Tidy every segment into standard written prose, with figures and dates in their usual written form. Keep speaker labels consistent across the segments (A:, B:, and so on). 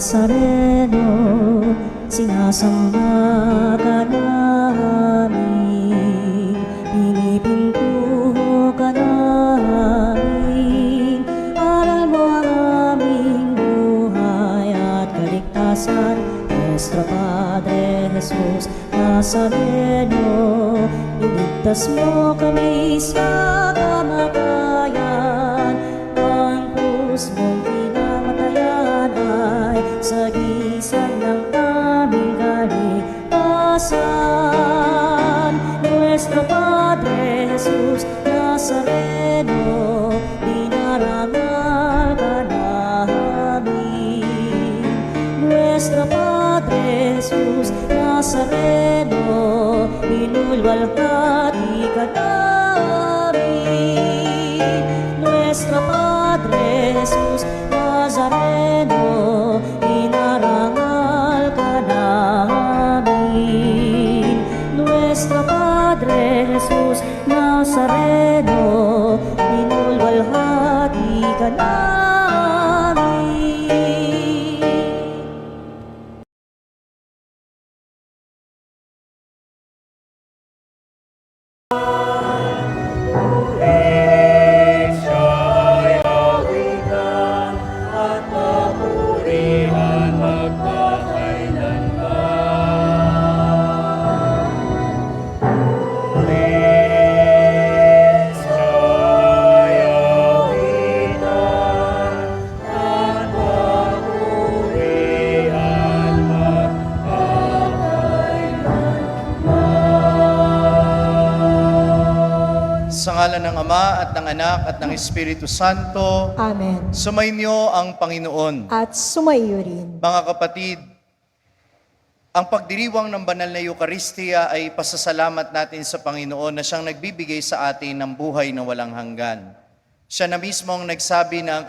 A: Nazareno, sinasamba ka namin, pinipinto ka namin. Aral mo ang aming buhay at kaligtasan, Nuestro Padre Jesus Nazareno, iligtas mo kami sa kamatayan. Ang krus mong pinamatayan ay sagisag ng aming kaligtasan. Nuestro Padre Jesus Nazareno, dinarangal ka namin. Nuestro Padre Jesus Nazareno, inulwalhati ka namin. Nuestro Padre Jesus Nazareno, inarangal ka namin. Nuestro Padre Jesus Nazareno, inulwalhati ka namin.
B: Sa ngalan ng Ama at ng Anak at ng Espiritu Santo.
A: Amen.
B: Sumainyo ang Panginoon.
A: At sumaiyo rin.
B: Mga kapatid, ang pagdiriwang ng banal na Eucharistia ay pasasalamat natin sa Panginoon na siyang nagbibigay sa atin ng buhay na walang hanggan. Siya na mismo ang nagsabi na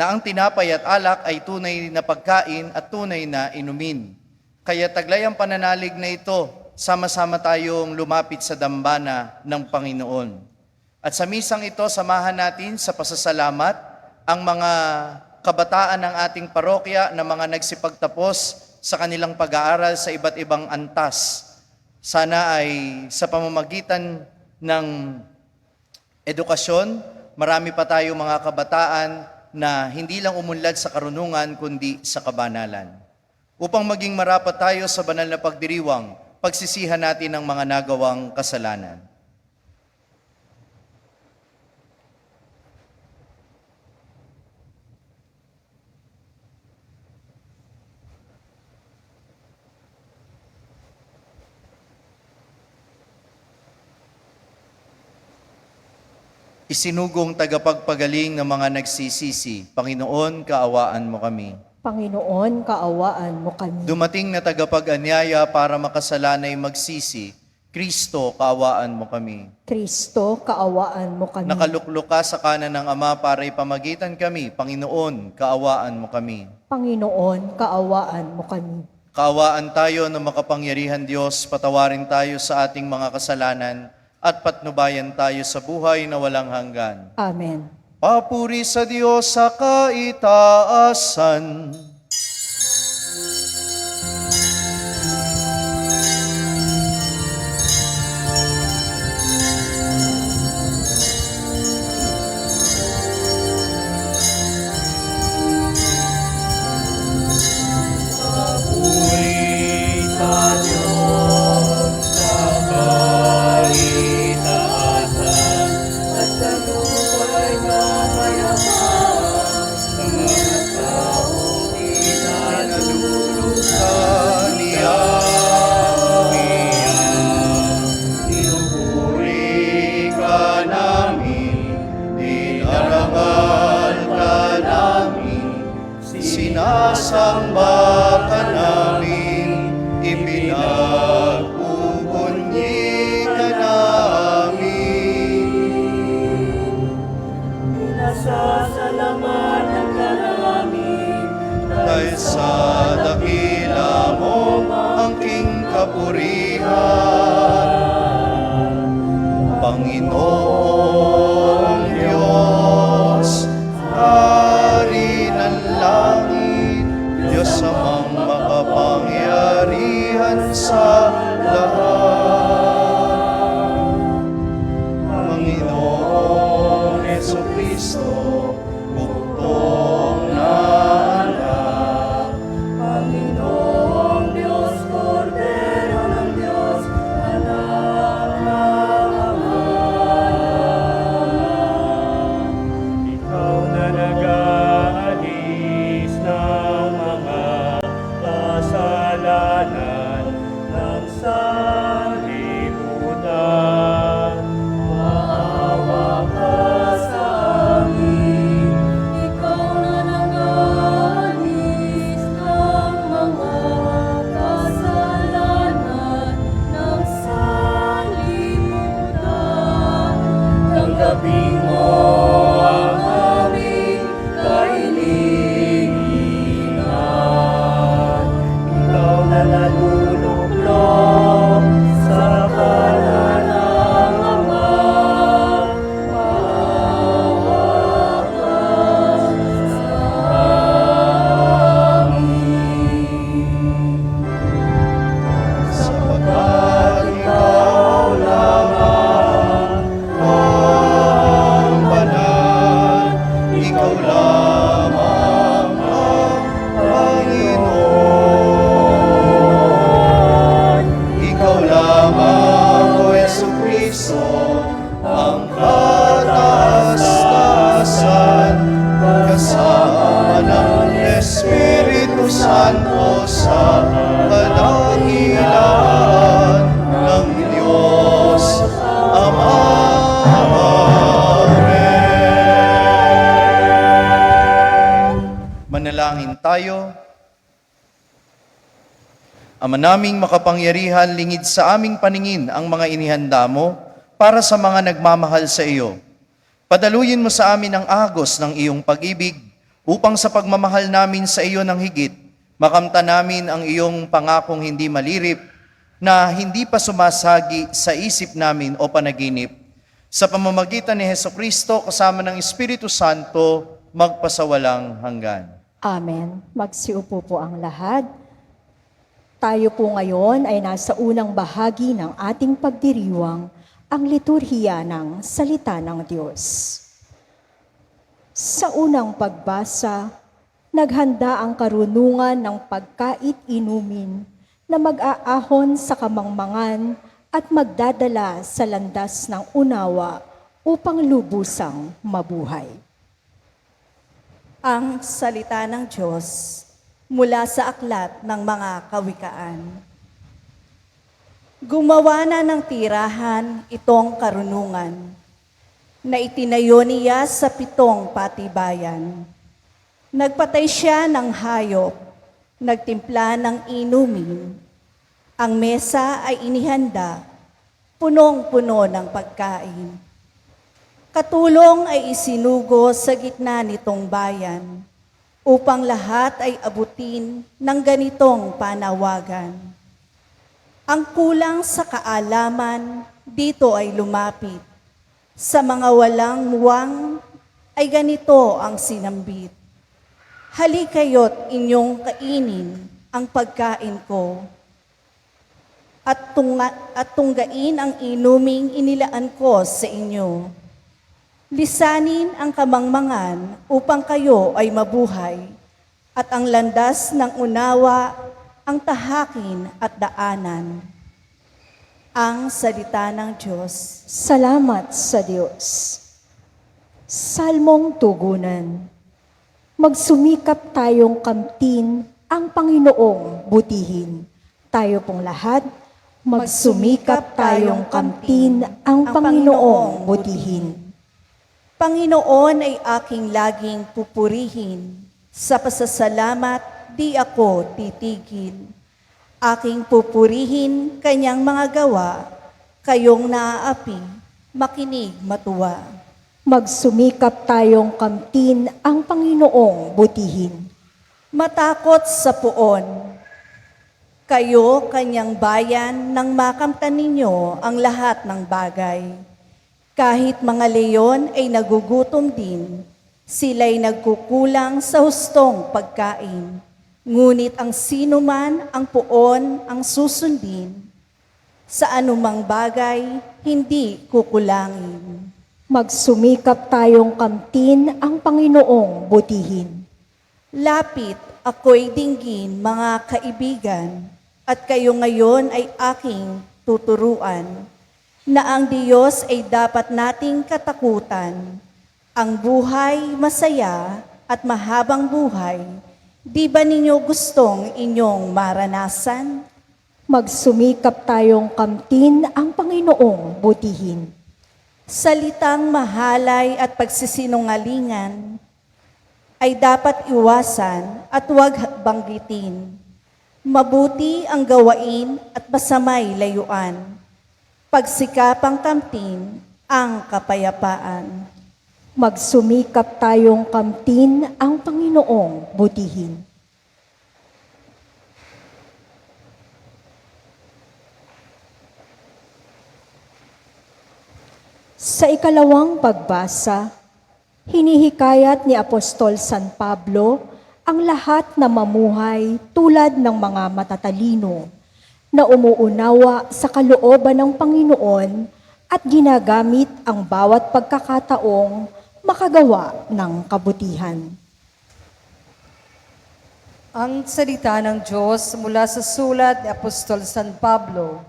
B: ang tinapay at alak ay tunay na pagkain at tunay na inumin. Kaya taglay ang pananalig na ito, sama-sama tayong lumapit sa dambana ng Panginoon. At sa misang ito, samahan natin sa pasasalamat ang mga kabataan ng ating parokya na mga nagsipagtapos sa kanilang pag-aaral sa iba't ibang antas. Sana ay sa pamamagitan ng edukasyon, marami pa tayong mga kabataan na hindi lang umunlad sa karunungan kundi sa kabanalan. Upang maging marapat tayo sa banal na pagdiriwang, pagsisihan natin ang mga nagawang kasalanan. Isinugong tagapagpagaling ng mga nagsisisi, Panginoon, kaawaan mo kami.
A: Panginoon, kaawaan mo kami.
B: Dumating na tagapag-anyaya para makasalanay magsisi, Kristo, kaawaan mo kami.
A: Kristo, kaawaan mo kami.
B: Nakaluklok ka sa kanan ng Ama para ipamagitan kami, Panginoon, kaawaan mo kami.
A: Panginoon, kaawaan mo kami.
B: Kaawaan tayo ng makapangyarihan Diyos, patawarin tayo sa ating mga kasalanan at patnubayan tayo sa buhay na walang hanggan.
A: Amen.
B: Papuri sa Diyos sa kaitaasan. Sinasamba ka namin, ipinagpupunyi ka namin.
A: Pinasasalamatan ka namin,
B: dahil sa dakila mo angking kapurihan. Panginoong Diyos, Hari ng langit, Santo sa kadahilan ng Diyos Ama. Manalangin tayo. Ama naming makapangyarihan, lingid sa aming paningin ang mga inihanda mo para sa mga nagmamahal sa iyo. Padaluyin mo sa amin ang agos ng iyong pag-ibig upang sa pagmamahal namin sa iyo ng higit, makamta namin ang iyong pangakong hindi malirip na hindi pa sumasagi sa isip namin o panaginip. Sa pamamagitan ni Hesukristo kasama ng Espiritu Santo, magpasawalang hanggan.
A: Amen. Magsiupo po ang lahat. Tayo po ngayon ay nasa unang bahagi ng ating pagdiriwang, ang liturhiya ng Salita ng Diyos. Sa unang pagbasa, naghanda ang karunungan ng pagkait-inumin na mag-aahon sa kamangmangan at magdadala sa landas ng unawa upang lubusang mabuhay.
C: Ang salita ng Diyos mula sa aklat ng mga kawikaan. Gumawa na ng tirahan itong karunungan na itinayo niya sa 7 patibayan. Nagpatay siya ng hayop, nagtimpla ng inumin. Ang mesa ay inihanda, punong-puno ng pagkain. Katulong ay isinugo sa gitna nitong bayan, upang lahat ay abutin ng ganitong panawagan. Ang kulang sa kaalaman, dito ay lumapit. Sa mga walang muwang, ay ganito ang sinambit. Halikayo't inyong kainin ang pagkain ko, at tunggain ang inuming inilaan ko sa inyo. Lisanin ang kamangmangan upang kayo ay mabuhay, at ang landas ng unawa ang tahakin at daanan. Ang salita ng Diyos.
A: Salamat sa Diyos. Salmong tugunan. Magsumikap tayong kamtin ang Panginoong butihin. Tayo pong lahat, magsumikap tayong kamtin ang Panginoong butihin.
C: Panginoon ay aking laging pupurihin. Sa pasasalamat, di ako titigil. Aking pupurihin kanyang mga gawa, kayong naaapi, makinig matuwa.
A: Magsumikap tayong kamtin ang Panginoong butihin.
C: Matakot sa puon. Kayo, kanyang bayan, nang makamtan ninyo ang lahat ng bagay. Kahit mga leyon ay nagugutom din, sila'y nagkukulang sa hustong pagkain. Ngunit ang sinuman ang puon ang susundin, sa anumang bagay hindi kukulangin.
A: Magsumikap tayong kamtin ang Panginoong butihin.
C: Lapit ako'y dinggin mga kaibigan, at kayo ngayon ay aking tuturuan, na ang Diyos ay dapat nating katakutan. Ang buhay masaya at mahabang buhay, di ba ninyo gustong inyong maranasan?
A: Magsumikap tayong kamtin ang Panginoong butihin.
C: Salitang mahalay at pagsisinungalingan ay dapat iwasan at huwag banggitin. Mabuti ang gawain at masamay layuan. Pagsikapang kamtin ang kapayapaan.
A: Magsumikap tayong kamtin ang Panginoong butihin. Sa ikalawang pagbasa, hinihikayat ni Apostol San Pablo ang lahat na mamuhay tulad ng mga matatalino na umuunawa sa kalooban ng Panginoon at ginagamit ang bawat pagkakataong makagawa ng kabutihan.
D: Ang salita ng Diyos mula sa sulat ni Apostol San Pablo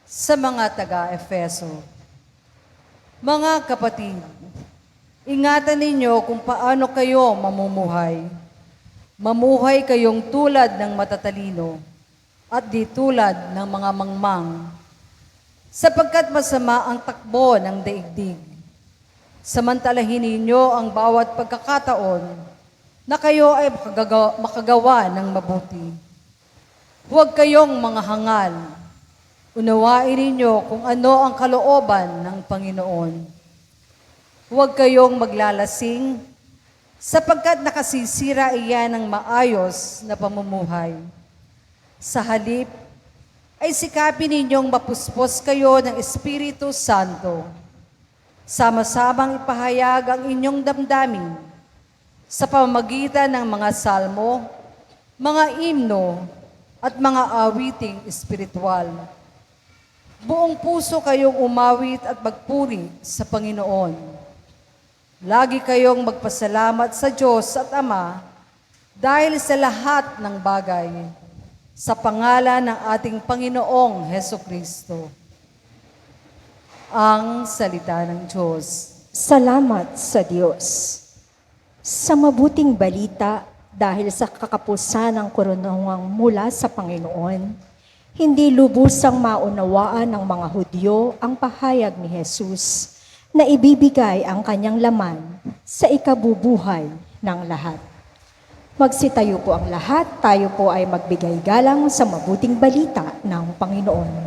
D: sa mga taga-Efeso. Mga kapatid, ingatan ninyo kung paano kayo mamumuhay. Mamuhay kayong tulad ng matatalino at di tulad ng mga mangmang, sapagkat masama ang takbo ng daigdig. Samantalahin ninyo ang bawat pagkakataon na kayo ay makagawa ng mabuti. Huwag kayong mga hangal. Unawain ninyo kung ano ang kalooban ng Panginoon. Huwag kayong maglalasing, sapagkat nakasisira iyan ng maayos na pamumuhay. Sa halip, ay sikapin ninyong mapuspos kayo ng Espiritu Santo. Sama-samang ipahayag ang inyong damdamin sa pamamagitan ng mga salmo, mga himno, at mga awiting espiritual. Buong puso kayong umawit at magpuri sa Panginoon. Lagi kayong magpasalamat sa Diyos at Ama dahil sa lahat ng bagay, sa pangalan ng ating Panginoong Hesukristo. Ang salita ng Diyos.
A: Salamat sa Diyos. Sa mabuting balita, dahil sa kakapusan ng koronawang mula sa Panginoon, hindi lubusang maunawaan ng mga Hudyo ang pahayag ni Jesus na ibibigay ang kanyang laman sa ikabubuhay ng lahat. Magsitayo po ang lahat, tayo po ay magbigay galang sa mabuting balita ng Panginoon.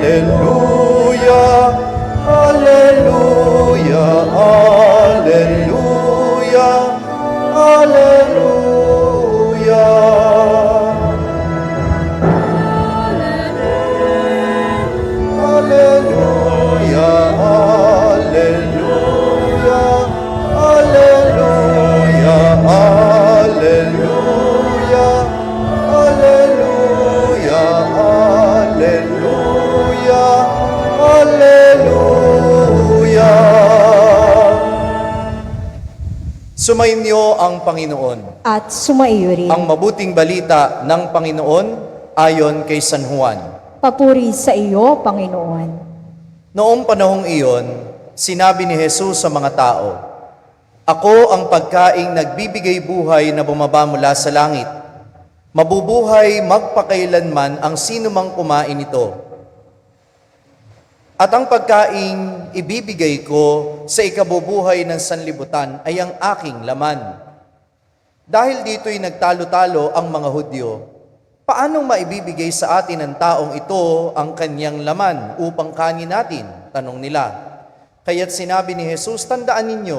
B: Hallelujah, hallelujah, hallelujah, hallelujah. Hallelujah, hallelujah, hallelujah, hallelujah, hallelujah, hallelujah, hallelujah. Sumainyo ang Panginoon.
A: At sumaiyo rin.
B: Ang mabuting balita ng Panginoon ayon kay San Juan.
A: Papuri sa iyo, Panginoon.
B: Noong panahong iyon, sinabi ni Jesus sa mga tao, "Ako ang pagkaing nagbibigay buhay na bumaba mula sa langit. Mabubuhay magpakailanman ang sinumang kumain nito. At ang pagkaing ibibigay ko sa ikabubuhay ng sanlibutan ay ang aking laman." Dahil dito'y nagtalo-talo ang mga Hudyo, paanong maibibigay sa atin ng taong ito ang kanyang laman upang kanin natin? Tanong nila. Kaya't sinabi ni Jesus, "Tandaan ninyo,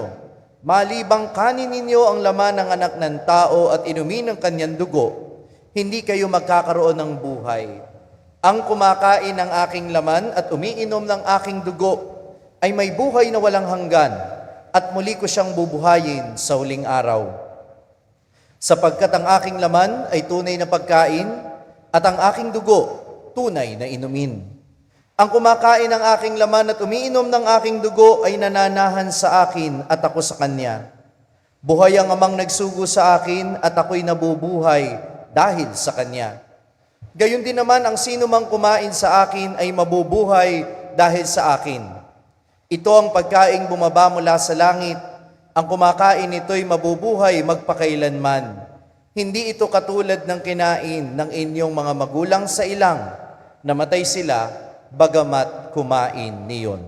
B: malibang kanin ninyo ang laman ng anak ng tao at inumin ang kanyang dugo, hindi kayo magkakaroon ng buhay. Ang kumakain ng aking laman at umiinom ng aking dugo ay may buhay na walang hanggan at muli ko siyang bubuhayin sa huling araw. Sapagkat ang aking laman ay tunay na pagkain at ang aking dugo tunay na inumin. Ang kumakain ng aking laman at umiinom ng aking dugo ay nananahan sa akin at ako sa kanya. Buhay ang amang nagsugo sa akin at ako'y nabubuhay dahil sa kanya. Gayon din naman ang sino mang kumain sa akin ay mabubuhay dahil sa akin. Ito ang pagkaing bumaba mula sa langit. Ang kumakain nito'y mabubuhay magpakailanman. Hindi ito katulad ng kinain ng inyong mga magulang sa ilang, namatay sila bagamat kumain niyon."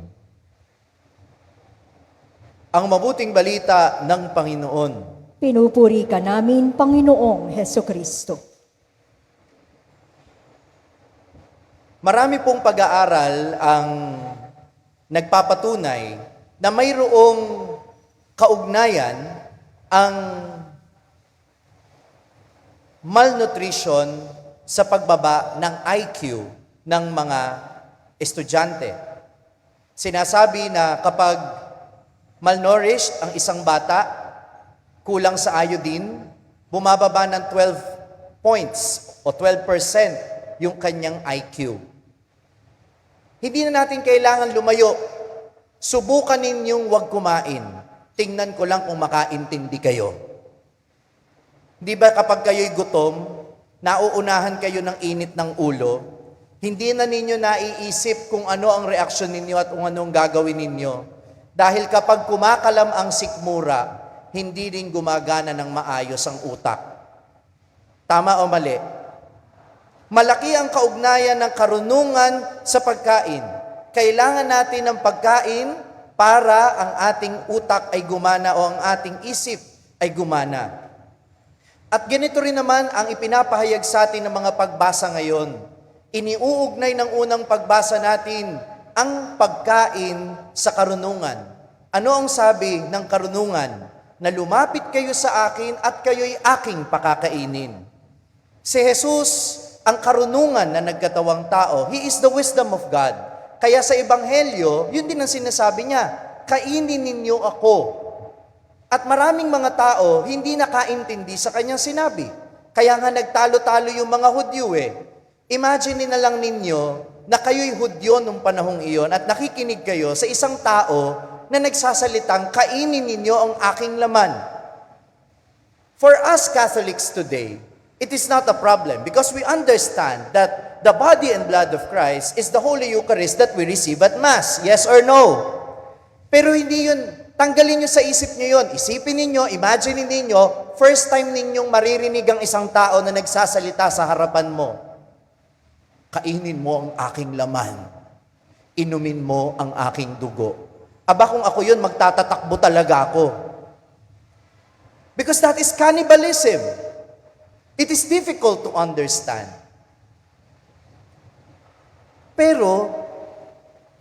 B: Ang mabuting balita ng Panginoon.
A: Pinupuri ka namin, Panginoong Hesukristo.
B: Marami pong pag-aaral ang nagpapatunay na mayroong kaugnayan ang malnutrition sa pagbaba ng IQ ng mga estudyante. Sinasabi na kapag malnourished ang isang bata, kulang sa iodine, bumababa ng 12 points o 12% yung kanyang IQ. Hindi na natin kailangan lumayo. Subukan ninyong huwag kumain. tingnan ko lang kung makaintindi kayo. Di ba kapag kayo'y gutom, nauunahan kayo ng init ng ulo, hindi na ninyo naiisip kung ano ang reaksyon ninyo at kung anong gagawin ninyo. Dahil kapag kumakalam ang sikmura, hindi rin gumagana ng maayos ang utak. Tama o mali? Malaki ang kaugnayan ng karunungan sa pagkain. Kailangan natin ng pagkain para ang ating utak ay gumana o ang ating isip ay gumana. At ganito rin naman ang ipinapahayag sa atin ng mga pagbasa ngayon. Iniuugnay ng unang pagbasa natin ang pagkain sa karunungan. Ano ang sabi ng karunungan? Na lumapit kayo sa akin at kayo'y aking pakakainin. Si Jesus, ang karunungan na nagkatawang tao, He is the wisdom of God. Kaya sa Ebanghelyo, yun din ang sinasabi niya, kainin ninyo ako. At maraming mga tao hindi nakaintindi sa kanyang sinabi. Kaya nga nagtalo-talo yung mga Hudyo eh. Imagine na lang ninyo na kayo'y Hudyo nung panahong iyon at nakikinig kayo sa isang tao na nagsasalitang, kainin ninyo ang aking laman. For us Catholics today, it is not a problem because we understand that the body and blood of Christ is the Holy Eucharist that we receive at Mass. Yes or no? Pero hindi yun, tanggalin nyo sa isip nyo yun. Isipin ninyo, imagine ninyo, first time ninyong maririnig ang isang tao na nagsasalita sa harapan mo. Kainin mo ang aking laman. Inumin mo ang aking dugo. Aba kung ako yun, magtatatakbo talaga ako. Because that is cannibalism. It is difficult to understand. Pero,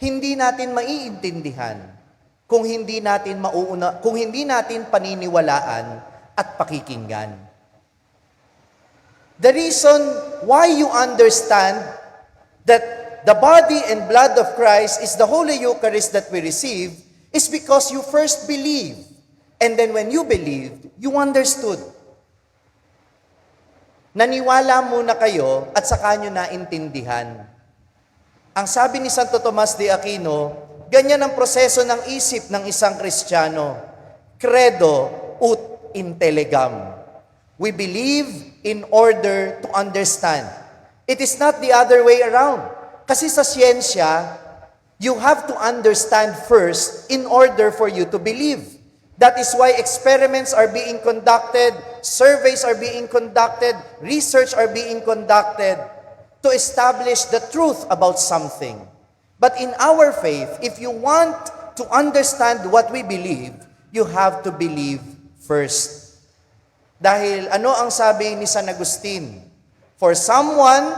B: hindi natin maiintindihan kung hindi natin kung hindi natin paniniwalaan at pakikinggan. The reason why you understand that the body and blood of Christ is the Holy Eucharist that we receive is because you first believe. And then when you believed, you understood. Naniwala muna kayo at saka nyo naintindihan. Ang sabi ni Santo Tomas de Aquino, ganyan ang proseso ng isip ng isang Kristiyano. Credo ut intellegam. We believe in order to understand. It is not the other way around. Kasi sa siyensya, you have to understand first in order for you to believe. That is why experiments are being conducted, surveys are being conducted, research are being conducted to establish the truth about something. But in our faith, if you want to understand what we believe, you have to believe first. Dahil ano ang sabi ni San Agustin? For someone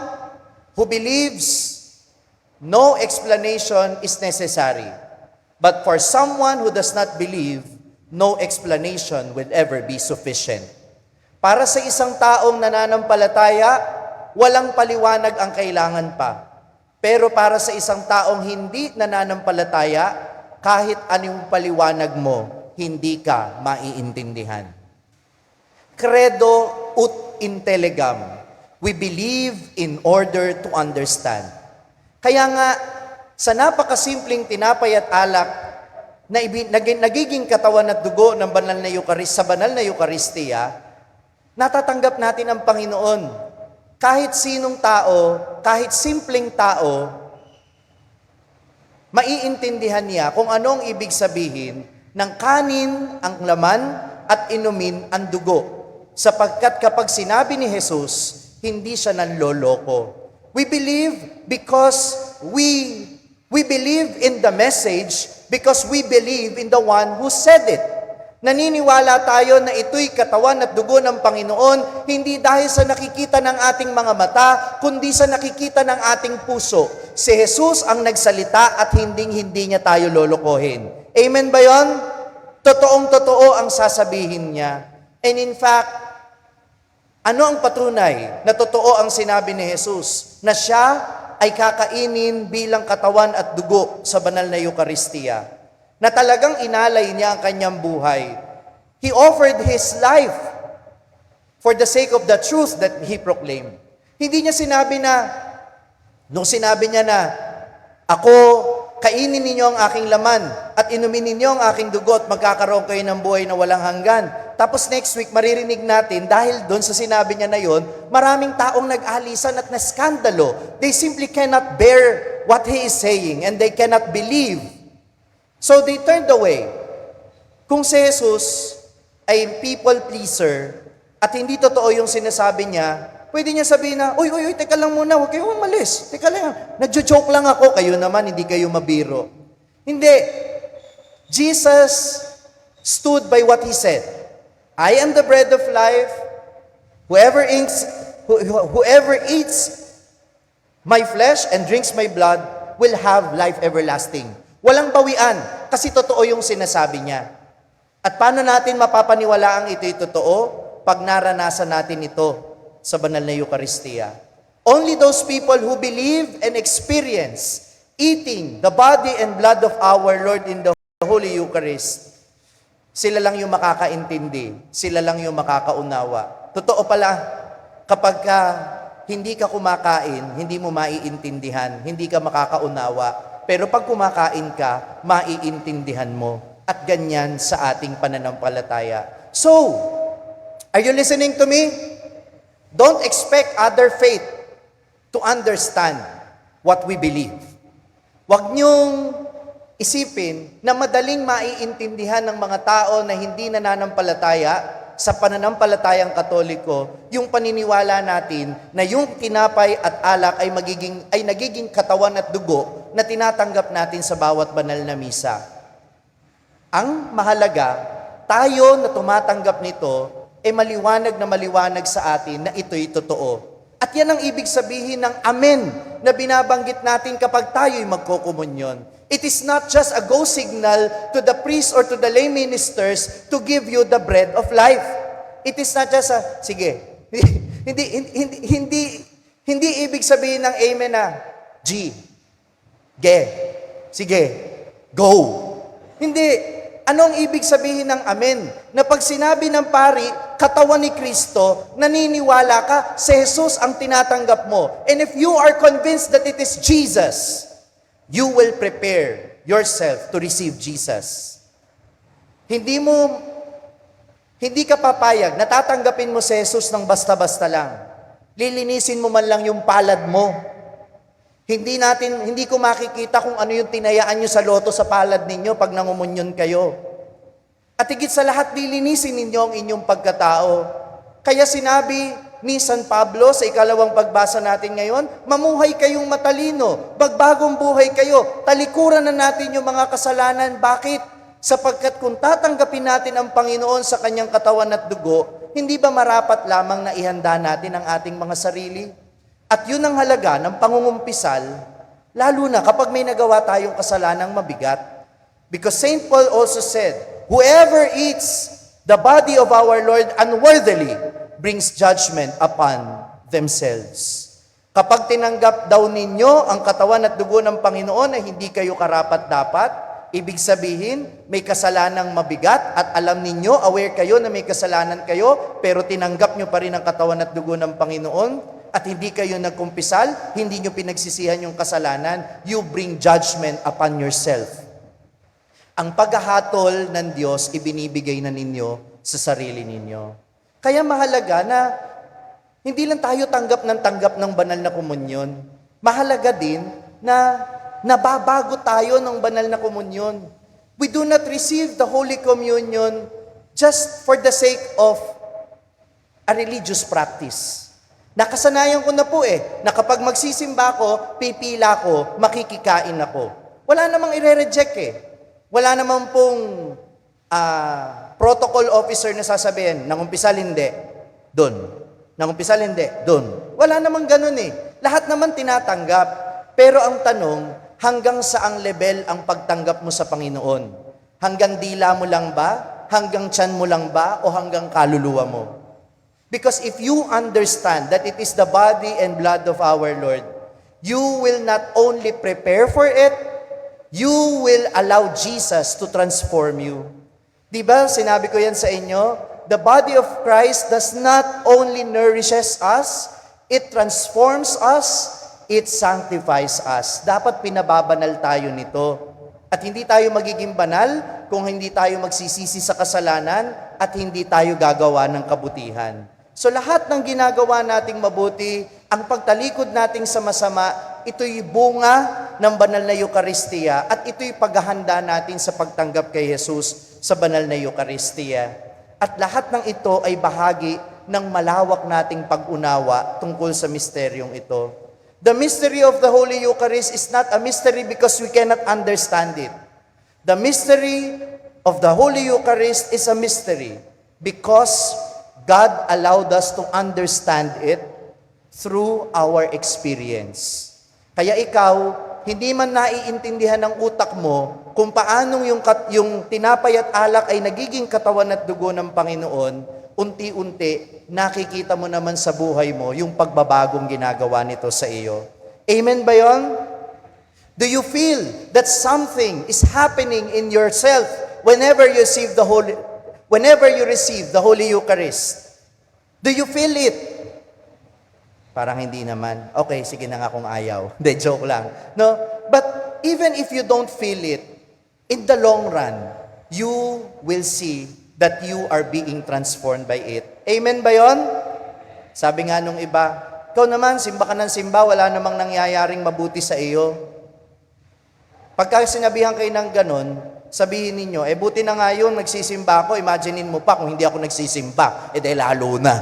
B: who believes, no explanation is necessary. But for someone who does not believe, no explanation will ever be sufficient. Para sa isang taong nananampalataya, walang paliwanag ang kailangan pa. Pero para sa isang taong hindi nananampalataya, kahit anong paliwanag mo, hindi ka maiintindihan. Credo ut intellegam. We believe in order to understand. Kaya nga, sa napakasimpleng tinapay at alak na nagiging katawan at dugo ng banal na sa banal na Eucharistia, natatanggap natin ang Panginoon. Kahit sinong tao, kahit simpleng tao, maiintindihan niya kung anong ibig sabihin ng kanin ang laman at inumin ang dugo. Sapagkat kapag sinabi ni Jesus, hindi siya nanloloko. We believe because we believe in the message because we believe in the one who said it. Naniniwala tayo na ito'y katawan at dugo ng Panginoon, hindi dahil sa nakikita ng ating mga mata, kundi sa nakikita ng ating puso. Si Jesus ang nagsalita at hindi niya tayo lolokohin. Amen ba yon? Totoong-totoo ang sasabihin niya. And in fact, ano ang patunay na totoo ang sinabi ni Jesus? Na siya ay kakainin bilang katawan at dugo sa banal na Eucharistia. Na talagang inalay niya ang kanyang buhay. He offered His life for the sake of the truth that He proclaimed. Hindi niya sinabi na, nung sinabi niya na, ako kainin ninyo ang aking laman at inumin ninyo ang aking dugo at magkakaroon kayo ng buhay na walang hanggan. Tapos next week, maririnig natin, dahil doon sa sinabi niya na yon, maraming taong nag-alisan at naskandalo. They simply cannot bear what he is saying and they cannot believe. So they turned away. Kung si Jesus ay people pleaser at hindi totoo yung sinasabi niya, pwede niya sabihin na, uy, teka lang muna, huwag kayong umalis. Teka lang, nagjo-joke lang ako, kayo naman, hindi kayo mabiro. Hindi. Jesus stood by what He said. I am the bread of life. Whoever eats my flesh and drinks my blood will have life everlasting. Walang bawian, kasi totoo yung sinasabi niya. At paano natin mapapaniwalaang ito'y totoo? Pag naranasan natin ito sa banal na Eucharistia. Only those people who believe and experience eating the body and blood of our Lord in the Holy Eucharist, sila lang yung makakaintindi, sila lang yung makakaunawa. Totoo pala, kapag hindi ka kumakain, hindi mo maiintindihan, hindi ka makakaunawa. Pero pag kumakain ka, maiintindihan mo. At ganyan sa ating pananampalataya. So, are you listening to me? Don't expect other faith to understand what we believe. Huwag niyong isipin na madaling maiintindihan ng mga tao na hindi nananampalataya sa pananampalatayang Katoliko yung paniniwala natin na yung tinapay at alak ay nagiging katawan at dugo na tinatanggap natin sa bawat banal na misa. Ang mahalaga, tayo na tumatanggap nito maliwanag sa atin na ito'y totoo. At yan ang ibig sabihin ng amen na binabanggit natin kapag tayo'y magkokomunyon. It is not just a go signal to the priest or to the lay ministers to give you the bread of life. It is not just sige, hindi ibig sabihin ng amen na, sige, go. Hindi. Anong ibig sabihin ng amen? Na pag sinabi ng pari, katawan ni Kristo, naniniwala ka, si Jesus ang tinatanggap mo. And if you are convinced that it is Jesus, you will prepare yourself to receive Jesus. Hindi ka papayag, natatanggapin mo si Jesus ng basta-basta lang. Lilinisin mo man lang yung palad mo. Hindi ko makikita kung ano yung tinayaan nyo sa loto sa palad ninyo pag nangumunyon kayo. At higit sa lahat, lilinisin ninyo ang inyong pagkatao. Kaya sinabi ni San Pablo sa ikalawang pagbasa natin ngayon, mamuhay kayong matalino, magbagong buhay kayo, talikuran na natin yung mga kasalanan. Bakit? Sapagkat kung tatanggapin natin ang Panginoon sa kanyang katawan at dugo, hindi ba marapat lamang na ihanda natin ang ating mga sarili? At yun ang halaga ng pangungumpisal, lalo na kapag may nagawa tayong kasalanang mabigat. Because St. Paul also said, whoever eats the body of our Lord unworthily brings judgment upon themselves. Kapag tinanggap daw ninyo ang katawan at dugo ng Panginoon na hindi kayo karapat-dapat, ibig sabihin, may kasalanang mabigat at alam ninyo, aware kayo na may kasalanan kayo, pero tinanggap nyo pa rin ang katawan at dugo ng Panginoon, at hindi kayo nagkumpisal, hindi nyo pinagsisihan yung kasalanan, you bring judgment upon yourself. Ang paghahatol ng Diyos, ibinibigay na ninyo sa sarili ninyo. Kaya mahalaga na hindi lang tayo tanggap ng banal na komunyon. Mahalaga din na nababago tayo ng banal na komunyon. We do not receive the Holy Communion just for the sake of a religious practice. Nakasanayan ko na po na kapag magsisimba ko, pipila ko, makikikain ako. Wala namang ire-reject Wala namang pong protocol officer na sasabihin, nangumpisal hindi, doon. Nangumpisal hindi, doon. Wala namang ganun Lahat naman tinatanggap. Pero ang tanong, hanggang saang level ang pagtanggap mo sa Panginoon? Hanggang dila mo lang ba? Hanggang tiyan mo lang ba? O hanggang kaluluwa mo? Because if you understand that it is the body and blood of our Lord, you will not only prepare for it, you will allow Jesus to transform you. Diba, sinabi ko yan sa inyo, the body of Christ does not only nourishes us, it transforms us, it sanctifies us. Dapat pinababanal tayo nito. At hindi tayo magiging banal kung hindi tayo magsisisi sa kasalanan at hindi tayo gagawa ng kabutihan. So lahat ng ginagawa nating mabuti, ang pagtalikod nating sa masama, ito'y bunga ng banal na Eucharistia at ito'y paghahanda natin sa pagtanggap kay Jesus sa banal na Eucharistia. At lahat ng ito ay bahagi ng malawak nating pag-unawa tungkol sa misteryong ito. The mystery of the Holy Eucharist is not a mystery because we cannot understand it. The mystery of the Holy Eucharist is a mystery because God allowed us to understand it through our experience. Kaya ikaw, hindi man naiintindihan ng utak mo kung paanong yung tinapay at alak ay nagiging katawan at dugo ng Panginoon, unti-unti nakikita mo naman sa buhay mo yung pagbabagong ginagawa nito sa iyo. Amen ba yon? Do you feel that something is happening in yourself whenever you receive the Holy Eucharist? Do you feel it? Parang hindi naman. Okay, sige na nga kung ayaw. Hindi, joke lang. No? But even if you don't feel it, in the long run, you will see that you are being transformed by it. Amen ba yon? Sabi nga nung iba, ikaw naman, simba ka ng simba, wala namang nangyayaring mabuti sa iyo. Pagka sinabihan kayo ng ganon, sabihin ninyo, buti na nga yun, nagsisimba ako, imaginein mo pa kung hindi ako nagsisimba, dahil lalo na.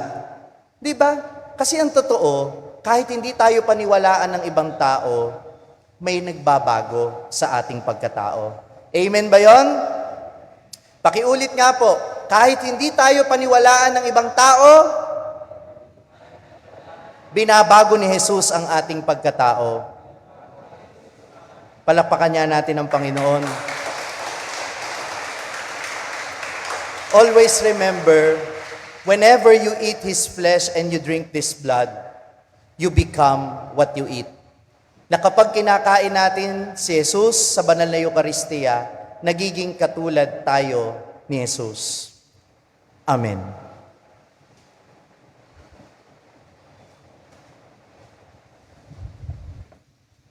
B: Di ba? Kasi ang totoo, kahit hindi tayo paniwalaan ng ibang tao, may nagbabago sa ating pagkatao. Amen ba yon? Pakiulit nga po, kahit hindi tayo paniwalaan ng ibang tao, binabago ni Jesus ang ating pagkatao. Palakpakan niya natin ang Panginoon. Always remember, whenever you eat His flesh and you drink this blood, you become what you eat. Na kapag kinakain natin si Jesus sa banal na Eucharistia, nagiging katulad tayo ni Jesus. Amen.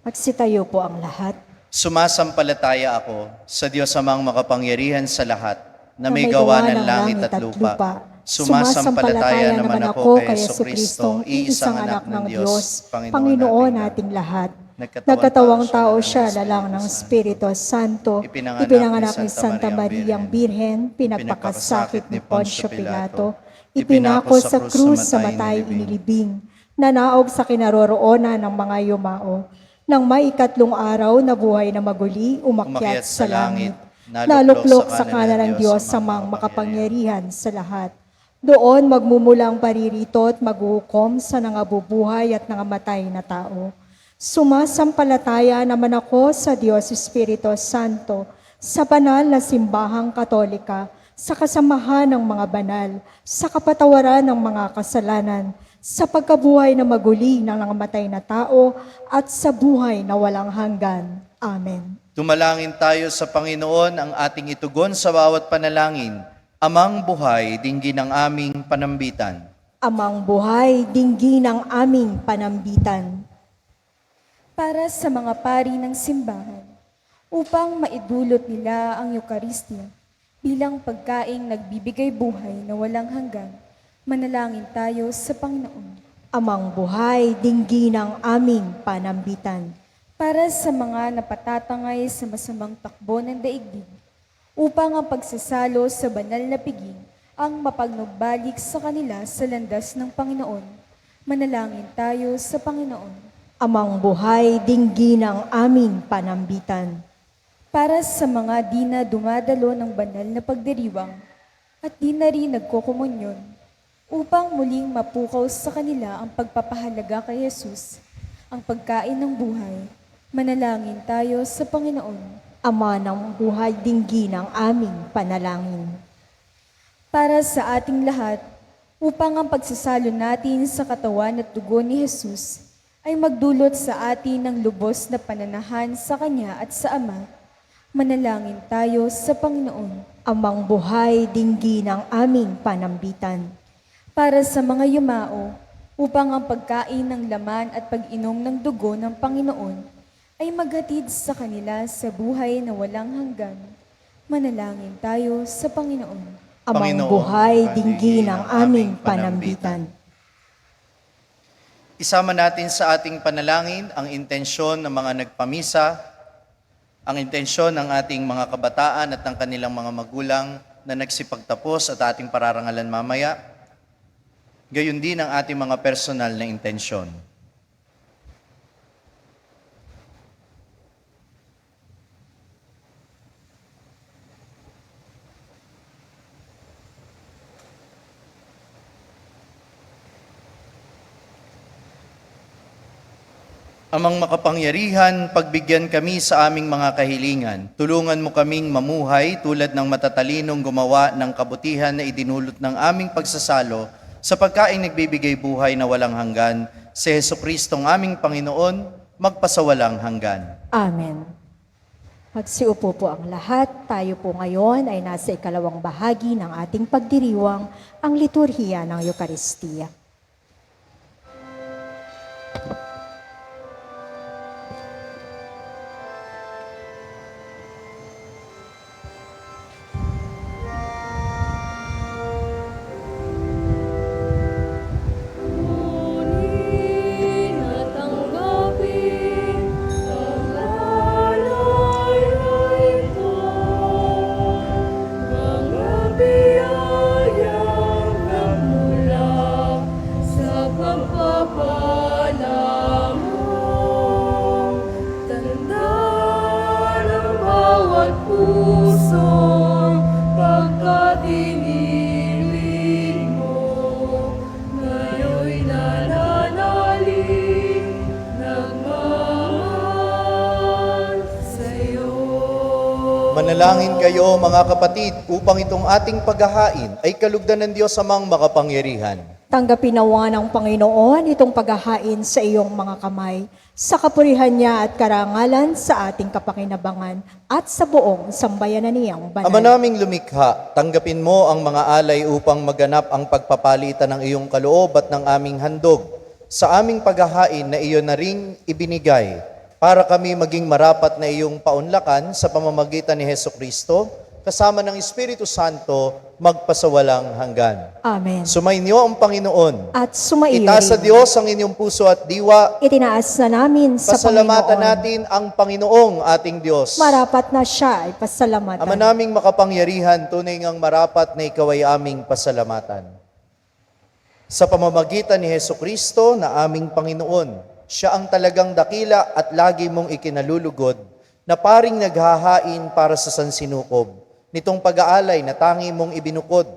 A: Magsitayo po ang lahat.
B: Sumasampalataya ako sa Diyos amang makapangyarihan sa lahat, na may gawa ng langit at lupa. Sumasampalataya naman ako kay Jesucristo, iisang anak ng Diyos,
A: Panginoon nating lahat. Nagkatawang tao siya, lalang ng Espiritu Santo, ipinanganak ni Santa Maria ang Birhen, pinagpakasakit ni Poncio Pilato, ipinako sa krus sa matay inilibing, nanaog sa kinaroroonan ng mga yumao. Nang may ikatlong araw na buhay na maguli, umakyat sa langit. Naluklok sa kanan ng Diyos sa mga makapangyarihan sa lahat. Doon magmumulang paririto at maghuhukom sa nangabubuhay at nangamatay na tao. Sumasampalataya naman ako sa Diyos Espiritu Santo, sa banal na simbahang katolika, sa kasamahan ng mga banal, sa kapatawaran ng mga kasalanan, sa pagkabuhay na maguli ng nangamatay na tao, at sa buhay na walang hanggan. Amen.
B: Tumalangin tayo sa Panginoon, ang ating itugon sa bawat panalangin. Amang buhay, dinggin ang aming panambitan.
A: Amang buhay, dinggin ang aming panambitan.
E: Para sa mga pari ng simbahan, upang maidulot nila ang Eucharistia bilang pagkaing nagbibigay buhay na walang hanggan, manalangin tayo sa Panginoon.
A: Amang buhay, dinggin ang aming panambitan.
E: Para sa mga napatatangay sa masamang takbo ng daigdig, upang ang pagsasalo sa banal na piging ang mapagnugbalik sa kanila sa landas ng Panginoon, manalangin tayo sa Panginoon.
A: Amang buhay, dinggin ang aming panambitan.
E: Para sa mga di na dumadalo ng banal na pagdiriwang at di na rin nagkukumunyon, upang muling mapukaw sa kanila ang pagpapahalaga kay Jesus, ang pagkain ng buhay, manalangin tayo sa Panginoon.
A: Ama ng buhay, dinggin ang aming panalangin.
E: Para sa ating lahat, upang ang pagsasalo natin sa katawan at dugo ni Jesus ay magdulot sa atin ng lubos na pananahan sa Kanya at sa Ama, manalangin tayo sa Panginoon.
A: Amang buhay, dinggin ang aming panambitan.
E: Para sa mga yumao, upang ang pagkain ng laman at pag-inom ng dugo ng Panginoon ay maghatid sa kanila sa buhay na walang hanggan. Manalangin tayo sa Panginoon.
A: Amang
B: Panginoon,
A: buhay, dinggin ang aming panambitan.
B: Isama natin sa ating panalangin ang intensyon ng mga nagpamisa, ang intensyon ng ating mga kabataan at ng kanilang mga magulang na nagsipagtapos at ating pararangalan mamaya. Gayon din ang ating mga personal na intensyon. Amang makapangyarihan, pagbigyan kami sa aming mga kahilingan. Tulungan mo kaming mamuhay tulad ng matatalinong gumawa ng kabutihan na idinulot ng aming pagsasalo sa pagkaing nagbibigay buhay na walang hanggan. Si Jesucristong aming Panginoon, magpasawalang hanggan.
A: Amen. Magsiupo po ang lahat. Tayo po ngayon ay nasa ikalawang bahagi ng ating pagdiriwang, ang liturhiya ng Eukaristiya.
B: Manalangin kayo mga kapatid upang itong ating paghahain ay kalugdan ng Diyos Amang makapangyarihan.
A: Tanggapin nawa ng Panginoon itong paghahain sa iyong mga kamay, sa kapurihan niya at karangalan sa ating kapakinabangan at sa buong sambayanan niyang banal.
B: Ama naming lumikha, tanggapin mo ang mga alay upang maganap ang pagpapalitan ng iyong kaloob at ng aming handog sa aming paghahain na iyon na ring ibinigay para kami maging marapat na iyong paunlakan sa pamamagitan ni Jesucristo, kasama ng Espiritu Santo, magpasawalang hanggan.
A: Amen.
B: Sumainyo ang Panginoon.
A: At sumaiyo
B: Itaas sa
A: rin.
B: Diyos ang inyong puso at diwa.
A: Itinaas na namin sa
B: Pasalamatan
A: Panginoon.
B: natin ang Panginoong ating Diyos.
A: Marapat na siya ay pasalamatan.
B: Ama naming makapangyarihan, tunay ngang marapat na ikaw ay aming pasalamatan. Sa pamamagitan ni Jesucristo na aming Panginoon, siya ang talagang dakila at lagi mong ikinalulugod na paring naghahain para sa sansinukob. Nitong pag-aalay na tangi mong ibinukod,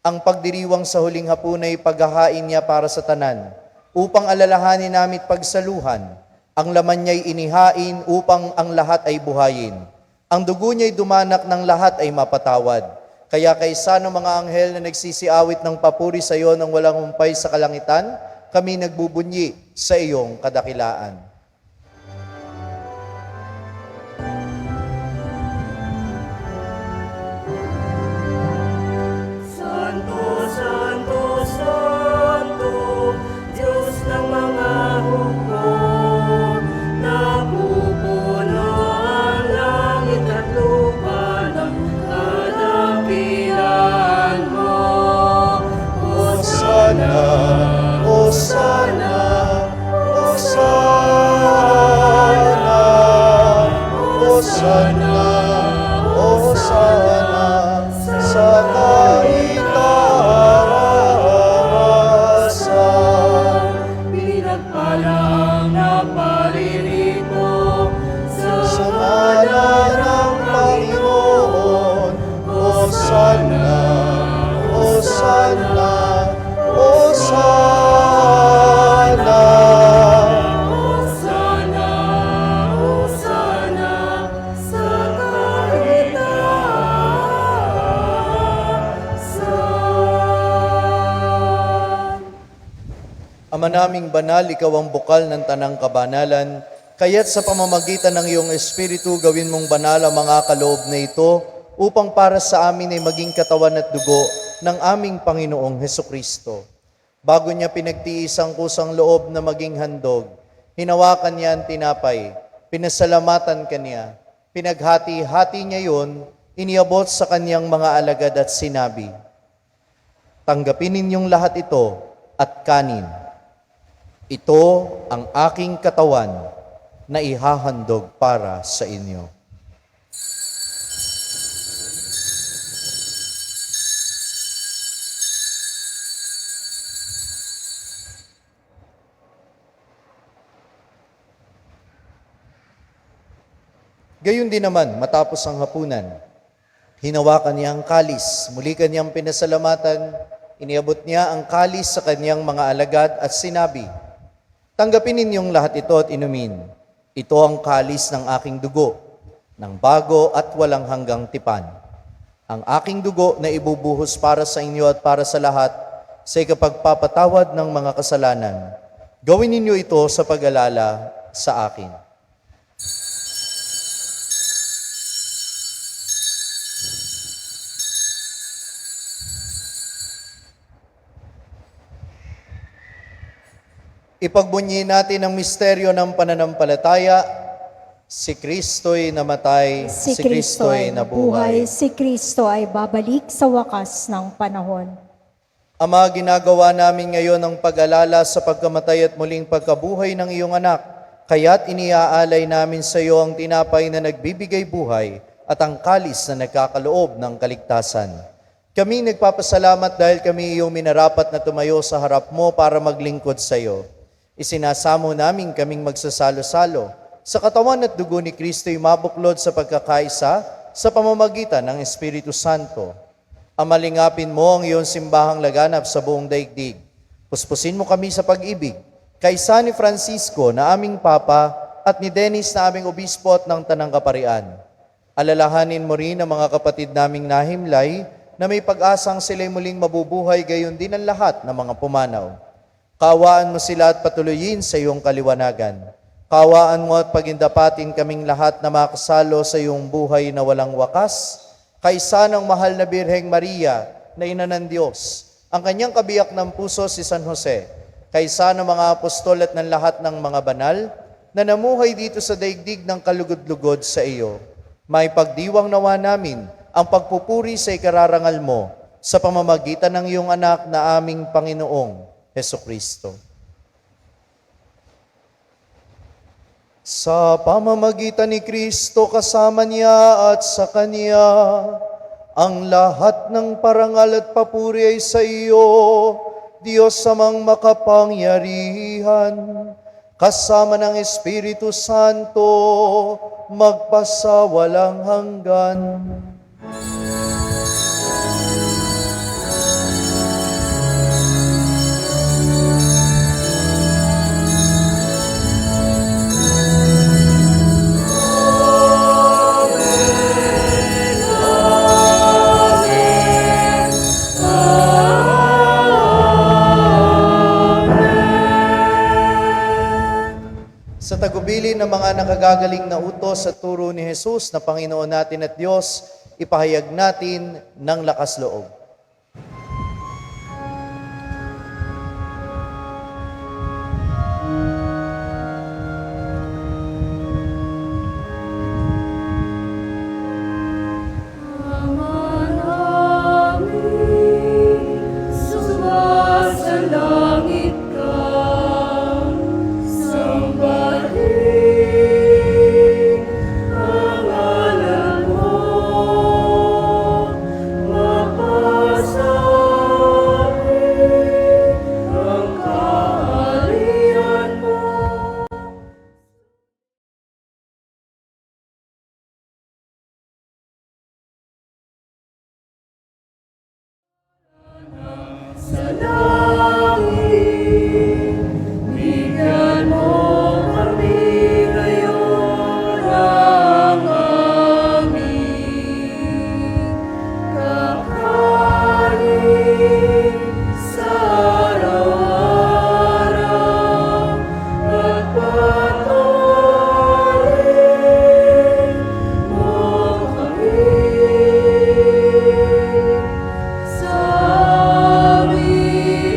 B: ang pagdiriwang sa huling hapon ay paghahain niya para sa tanan, upang alalahanin namit pagsaluhan. Ang laman niya'y inihain upang ang lahat ay buhayin. Ang dugo niya'y dumanak ng lahat ay mapatawad. Kaya kaysa ng mga anghel na nagsisiawit ng papuri sa iyo ng walang humpay sa kalangitan, kami nagbubunyi sa iyong kadakilaan.
F: Santo, Santo, Santo, Diyos ng mga hukbo, napupuno ang langit at lupa ng kadakilaan mo.
B: Hosana, Hosana, Hosana, Hosana, Hosana, sa kaitaasan.
F: Pinagpala ang naparirito
B: Sa ngalan ng Panginoon, Hosana, Hosana, Hosana.
F: Hosana, Hosana, sa kaitaasan.
B: Ama naming banal, ikaw ang bukal ng tanang kabanalan, kaya't sa pamamagitan ng iyong Espiritu, gawin mong banal ang mga kaloob na ito, upang para sa amin ay maging katawan at dugo ng aming Panginoong Hesukristo. Bago niya pinagtiis ang kusang loob na maging handog, hinawakan niya ang tinapay, pinasalamatan kaniya, pinaghati-hati niya yun, iniabot sa kanyang mga alagad at sinabi, "Tanggapin ninyong lahat ito at kanin. Ito ang aking katawan na ihahandog para sa inyo." Gayon din naman, matapos ang hapunan, hinawakan niya ang kalis, muli kanyang pinasalamatan, iniabot niya ang kalis sa kanyang mga alagad at sinabi, "Tanggapin ninyong lahat ito at inumin. Ito ang kalis ng aking dugo, ng bago at walang hanggang tipan. Ang aking dugo na ibubuhos para sa inyo at para sa lahat sa ikapagpapatawad ng mga kasalanan. Gawin ninyo ito sa pag-alala sa akin." Ipagbunyi natin ang misteryo ng pananampalataya. Si Kristo'y namatay,
A: Si Kristo ay nabuhay, si Kristo ay babalik sa wakas ng panahon.
B: Ama, ginagawa namin ngayon ang pag-alala sa pagkamatay at muling pagkabuhay ng iyong anak. Kaya't iniaalay namin sa iyo ang tinapay na nagbibigay buhay at ang kalis na nagkakaloob ng kaligtasan. Kami nagpapasalamat dahil kami iyong minarapat na tumayo sa harap mo para maglingkod sa iyo. Isinasamo namin kaming magsasalo-salo sa katawan at dugo ni Kristo'y mabuklod sa pagkakaisa sa pamamagitan ng Espiritu Santo. Amalingapin mo ang iyong simbahang laganap sa buong daigdig. Puspusin mo kami sa pag-ibig, kaisa ni Francisco na aming Papa at ni Dennis na aming Obispo at ng Tanang Kaparian. Alalahanin mo rin ang mga kapatid naming nahimlay na may pag-asang sila'y muling mabubuhay, gayon din ang lahat ng mga pumanaw. Kaawaan mo sila at patuloyin sa iyong kaliwanagan. Kaawaan mo at pagindapatin kaming lahat na makasalo sa iyong buhay na walang wakas, kaisa ng mahal na Birheng Maria na ina ng Diyos, ang kanyang kabiyak ng puso si San Jose, kaisa ng mga apostol at ng lahat ng mga banal na namuhay dito sa daigdig ng kalugod-lugod sa iyo. May pagdiwang nawa namin ang pagpupuri sa ikararangal mo sa pamamagitan ng iyong anak na aming Panginoong Hesukristo. Sa pamamagitan ni Kristo, kasama niya at sa Kanya, ang lahat ng parangal at papuri ay sa iyo, Diyos amang makapangyarihan, kasama ng Espiritu Santo, magpasawalang hanggan. Sa tagubilin ng mga nakagagaling na utos sa turo ni Jesus na Panginoon natin at Diyos, ipahayag natin ng lakas loob.
F: Sumasalangit ka, sambahin ang ngalan mo, mapasahin ang kaharian mo. Sa langit, bigyan mo kami ngayon ng aming kakanin sa araw-araw at patuloy mo kami sa aming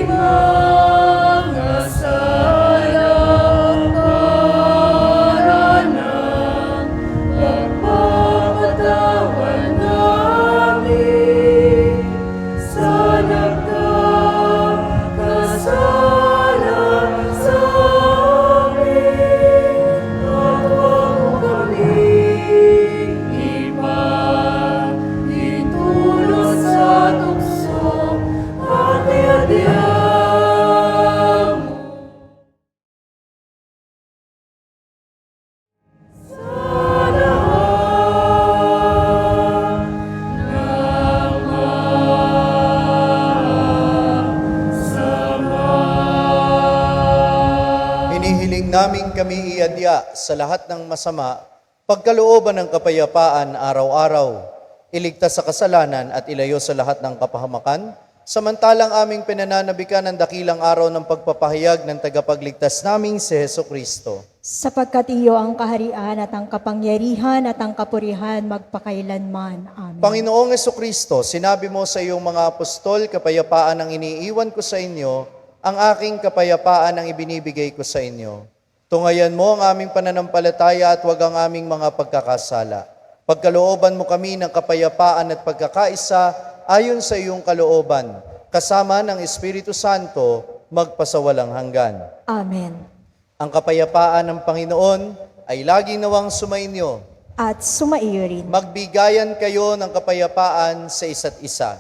B: naming kami iadya sa lahat ng masama, pagkalooban ng kapayapaan araw-araw, iligtas sa kasalanan at ilayo sa lahat ng kapahamakan, samantalang aming pinananabikan ang dakilang araw ng pagpapahayag ng tagapagligtas naming si Heso Kristo.
A: Sapagkat iyo ang kaharian at ang kapangyarihan at ang kapurihan magpakailanman. Amen.
B: Panginoong Heso Kristo, sinabi mo sa iyong mga apostol, kapayapaan ang iniiwan ko sa inyo, ang aking kapayapaan ang ibinibigay ko sa inyo. Tungayan mo ang aming pananampalataya at huwag ang aming mga pagkakasala. Pagkalooban mo kami ng kapayapaan at pagkakaisa ayon sa iyong kalooban, kasama ng Espiritu Santo, magpasawalang hanggan.
A: Amen.
B: Ang kapayapaan ng Panginoon ay laging nawang sumainyo.
A: At sumaiyo rin.
B: Magbigayan kayo ng kapayapaan sa isa't isa.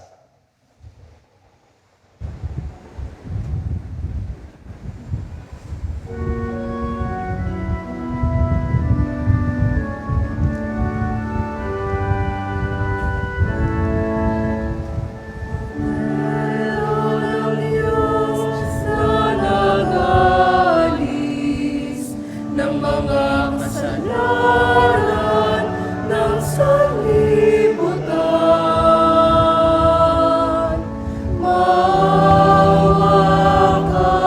F: Ng mga kasalanan ng sanlibutan. Maawa ka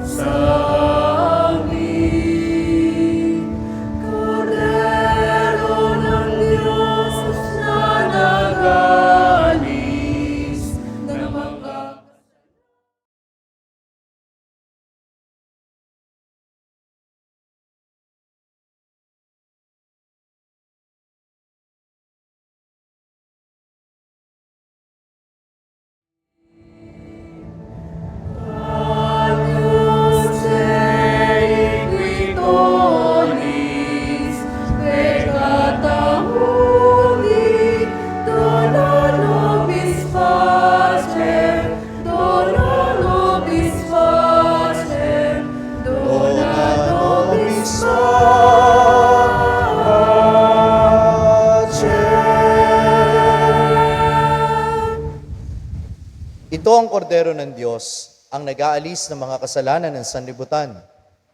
F: sa amin. Kordero ng Diyos na nag-aalis ng mga Quitonis, pecatahuti, dona nobis pacem, dona nobis pacem, dona nobis pacem.
B: Ito ang kordero ng Diyos, ang nag-aalis ng mga kasalanan ng sanlibutan.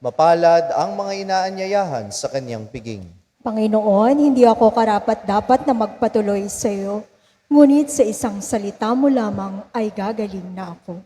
B: Mapalad ang mga inaanyayahan sa kanyang piging.
A: Panginoon, hindi ako karapat-dapat na magpatuloy sa iyo, ngunit sa isang salita mo lamang ay gagaling na ako.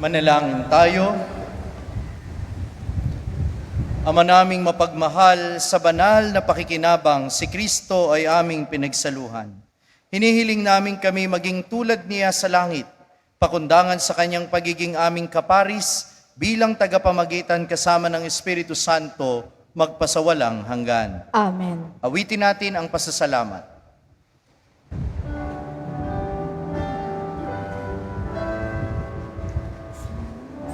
B: Manalangin tayo. Ama naming mapagmahal, sa banal na pakikinabang, si Kristo ay aming pinagsaluhan. Hinihiling namin kami maging tulad niya sa langit, pakundangan sa kanyang pagiging aming kaparis, bilang tagapamagitan kasama ng Espiritu Santo, magpasawalang hanggan.
A: Amen.
B: Awitin natin ang pasasalamat.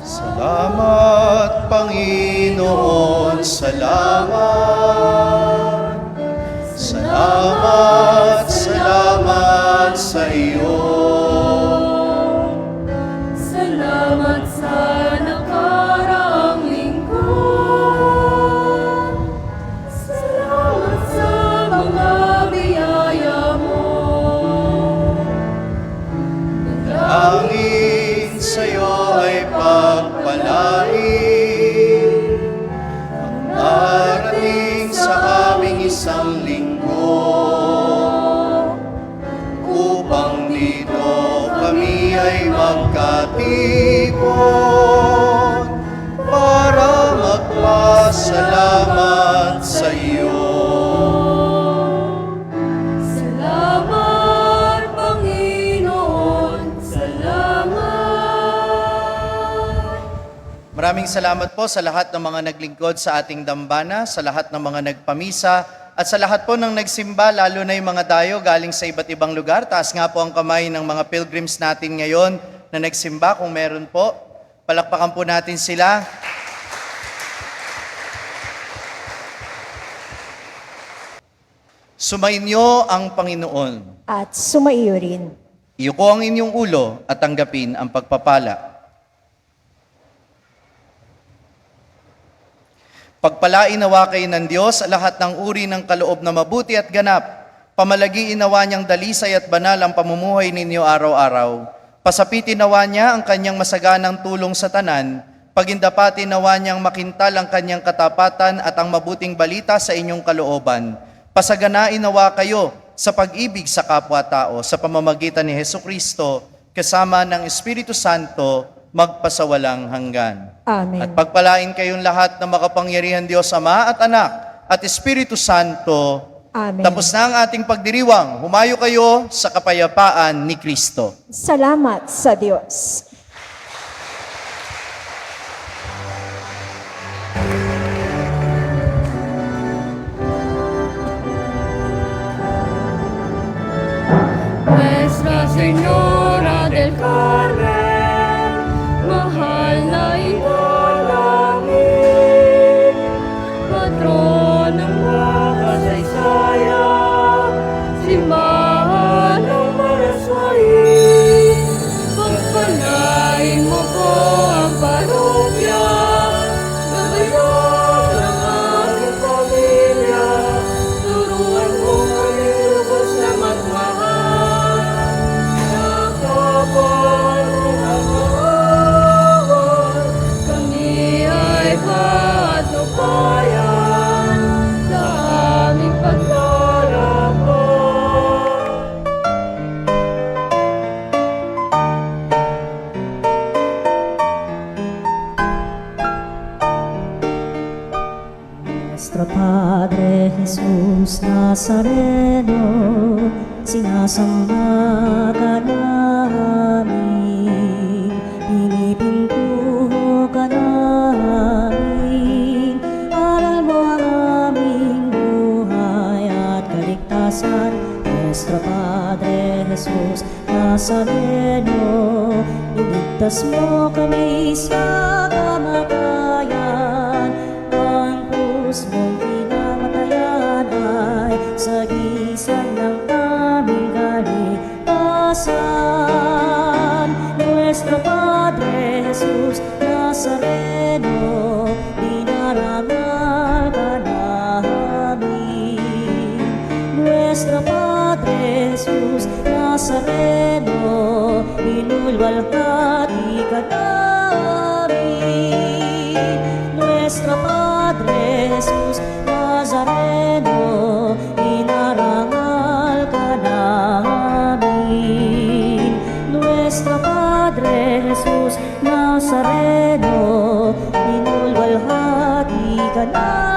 B: Salamat, Panginoon, salamat. Salamat, salamat sa iyo.
F: Salamat sa nakaraang linggo. Salamat sa mga biyaya mo.
B: Langit sa'yo ay pagpalain, ang darating sa aming isang linggo, upang dito kami ay magkatipon para magpasalamat sa iyo.
F: Salamat, Panginoon. Salamat.
B: Maraming salamat po sa lahat ng mga naglingkod sa ating dambana, sa lahat ng mga nagpamisa, at sa lahat po ng nagsimba, lalo na yung mga dayo galing sa iba't ibang lugar. Taas nga po ang kamay ng mga pilgrims natin ngayon na nagsimba, kung meron po. Palakpakan po natin sila. Sumainyo ang Panginoon.
A: At sumaiyo rin.
B: Iyuko ang inyong ulo at tanggapin ang pagpapala. Pagpalain nawa kayo ng Diyos sa lahat ng uri ng kaloob na mabuti at ganap. Pamalagiin nawa niyang dalisay at banal ang pamumuhay ninyo araw-araw. Pasapitin nawa niya ang kanyang masaganang tulong sa tanan. Pagindapatin nawa niyang makintal ang kanyang katapatan at ang mabuting balita sa inyong kalooban. Pasaganain nawa kayo sa pag-ibig sa kapwa-tao sa pamamagitan ni Hesukristo kasama ng Espiritu Santo magpasawalang hanggan.
A: Amen.
B: At pagpalain kayong lahat ng makapangyarihan Diyos Ama at Anak at Espiritu Santo.
A: Amen.
B: Tapos na ang ating pagdiriwang. Humayo kayo sa kapayapaan ni Kristo.
A: Salamat sa Diyos.
F: Nuestra Señora del Carmen, mahal na ina namin, patron ng mga kasaysayan, simbahan ng maraswain, pagpalain mo po ang parokya, gabayan ang aming pamilya, turuan mo kami lubos na magmahal, nakapal ng awan, kami ay patnubayan sa aming pagdarapon.
G: Nuestro Padre Jesús Nazareno, sinasamba ka namin, pinipintuho ka namin, aral mo ang aming buhay at kaligtasan. Nuestro Padre Jesús Nazareno, iligtas mo kami sa kamatayan, ang krus mong pinamatayan ay sagisag ng aming kaligtasan. Nuestro Padre Jesus Nazareno, dinarangal ka namin. Nuestro Padre Jesus Nazareno, inulwalhati ka namin. Nuestro Padre Jesus Nazareno, inarangal ka namin. Nuestro Padre Jesus Nazareno, Nazareno, inulwalhati ka na